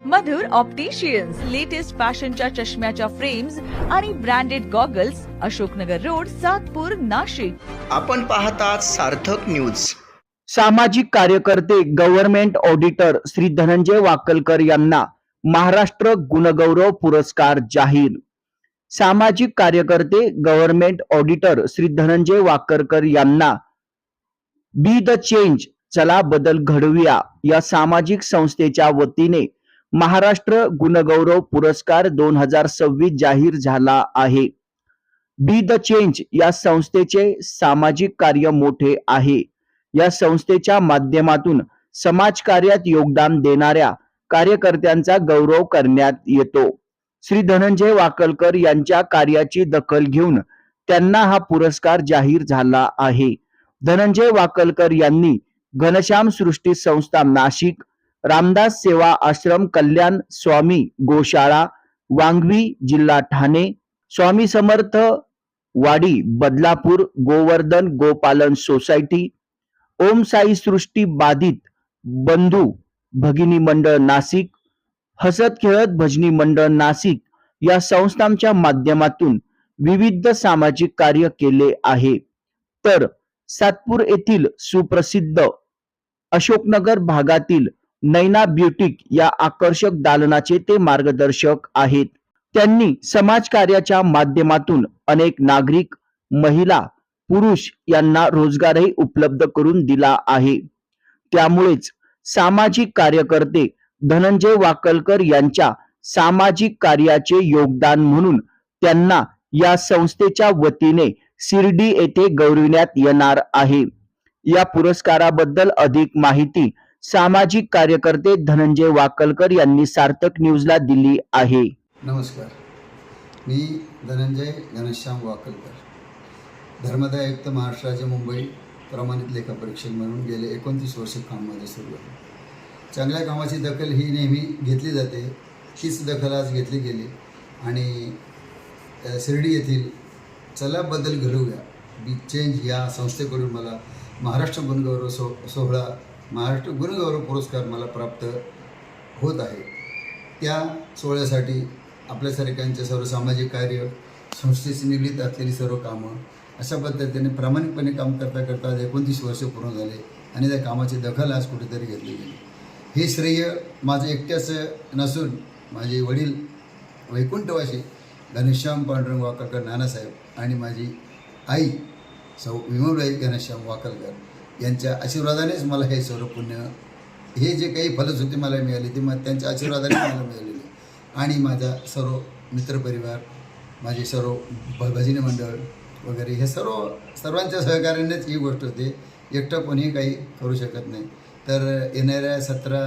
मधुर opticians latest फॅशनच्या चष्म्याच्या frames आणि branded goggles, Ashoknagar road, Satpur, Nashik. आपण पाहतात सार्थक न्यूज. सामाजिक कार्यकर्ते गव्हर्नमेंट ऑडिटर श्री धनंजय वाकलकर यांना महाराष्ट्र गुणगौरव पुरस्कार जाहीर. सामाजिक कार्यकर्ते गव्हर्नमेंट ऑडिटर श्री धनंजय वाकलकर यांना बी द चेंज, चला बदल घडवूया या सामाजिक संस्थेच्या वतीने महाराष्ट्र गुणगौरव पुरस्कार 2026 जाहीर झाला आहे. बी द चेंज या संस्थेचे सामाजिक कार्य मोठे आहे. या संस्थेच्या माध्यमातून समाजकार्यात योगदान देणाऱ्या कार्यकर्त्यांचा गौरव करण्यात येतो. श्री धनंजय वाकलकर यांच्या कार्याची दखल घेऊन त्यांना हा पुरस्कार जाहीर झाला आहे. धनंजय वाकलकर यांनी घनश्याम सृष्टी संस्था नाशिक, रामदास सेवा आश्रम कल्याण, स्वामी गोशाळा वांगवी जिल्हा ठाणे, स्वामी समर्थ वाडी बदलापूर, गोवर्धन गोपालन सोसायटी, ओम साई सृष्टी बाधित बंधू भगिनी मंडळ नाशिक, हसत खेळत भजनी मंडळ नाशिक या संस्थांच्या माध्यमातून विविध सामाजिक कार्य केले आहे. तर सातपूर येथील सुप्रसिद्ध अशोकनगर भागातील नैना ब्युटिक या आकर्षक दालनाचे ते मार्गदर्शक आहेत. त्यांनी समाजकार्याच्या माध्यमातून अनेक नागरिक, महिला, पुरुष यांना रोजगारही उपलब्ध करून दिला आहे. त्यामुळेच सामाजिक कार्यकर्ते धनंजय वाकलकर यांच्या सामाजिक कार्याचे योगदान म्हणून त्यांना या संस्थेच्या वतीने शिर्डी येथे गौरविण्यात येणार आहे. या पुरस्काराबद्दल अधिक माहिती सामाजिक कार्यकर्ते धनंजय वाकलकर यांनी सार्थक न्यूजला दिली आहे. नमस्कार, मी धनंजय घनश्याम वाकलकर, धर्मदाय आयुक्त महाराष्ट्र राज्य मुंबई, प्रमाणित लेखापरीक्षक म्हणून गेले 29 वर्ष कामामध्ये सुरू आहे. चांगल्या कामाची दखल ही नेहमी घेतली जाते. हीच दखल आज घेतली गेली आणि शिर्डी येथील चला बदल घडवूया बी चेंज या संस्थेकडून मला महाराष्ट्र गुणगौरव सोहळा, महाराष्ट्र गुणगौरव पुरस्कार मला प्राप्त होत आहे. त्या सोहळ्यासाठी आपल्यासारख्यांचे सर्व सामाजिक कार्य, संस्थेशी निगडीत असलेली सर्व कामं अशा पद्धतीने प्रामाणिकपणे काम करता करता 29 वर्ष पूर्ण झाले आणि त्या कामाची दखल आज कुठेतरी घेतली गेली. हे श्रेय माझं एकट्याचं नसून माझे वडील वैकुंठवासी घनश्याम पांडुरंग वाकलकर नानासाहेब आणि माझी आई सौ विमलबाई घनश्याम वाकलकर यांच्या आशीर्वादानेच मला हे सर्व पुण्य, हे जे काही फलश्रुती मला मिळाली ती मग त्यांच्या आशीर्वादाने मला मिळालेली. आणि माझा सर्व मित्रपरिवार, माझे सर्व भजनी मंडळ वगैरे हे सर्वांच्या सहकार्यानेच ही गोष्ट होते. एकटं कोणीही काही करू शकत नाही. तर येणाऱ्या 17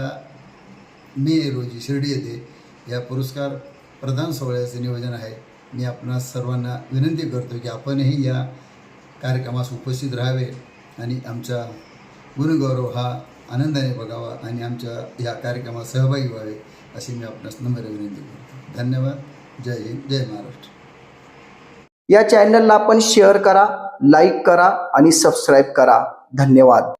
मे रोजी शिर्डी येथे या पुरस्कार प्रदान सोहळ्याचे नियोजन आहे. मी आपणा सर्वांना विनंती करतो की आपणही या कार्यक्रमास उपस्थित राहावे आणि आमचा गुणगौरव हा आनंदाने बघावा आणि आमच्या या कार्यक्रमात सहभागी व्हावे अशी मी आपणास नम्र विनंती करतो. धन्यवाद. जय हिंद, जय महाराष्ट्र. या चॅनलला आपण शेअर करा, लाईक करा आणि सबस्क्राईब करा. धन्यवाद.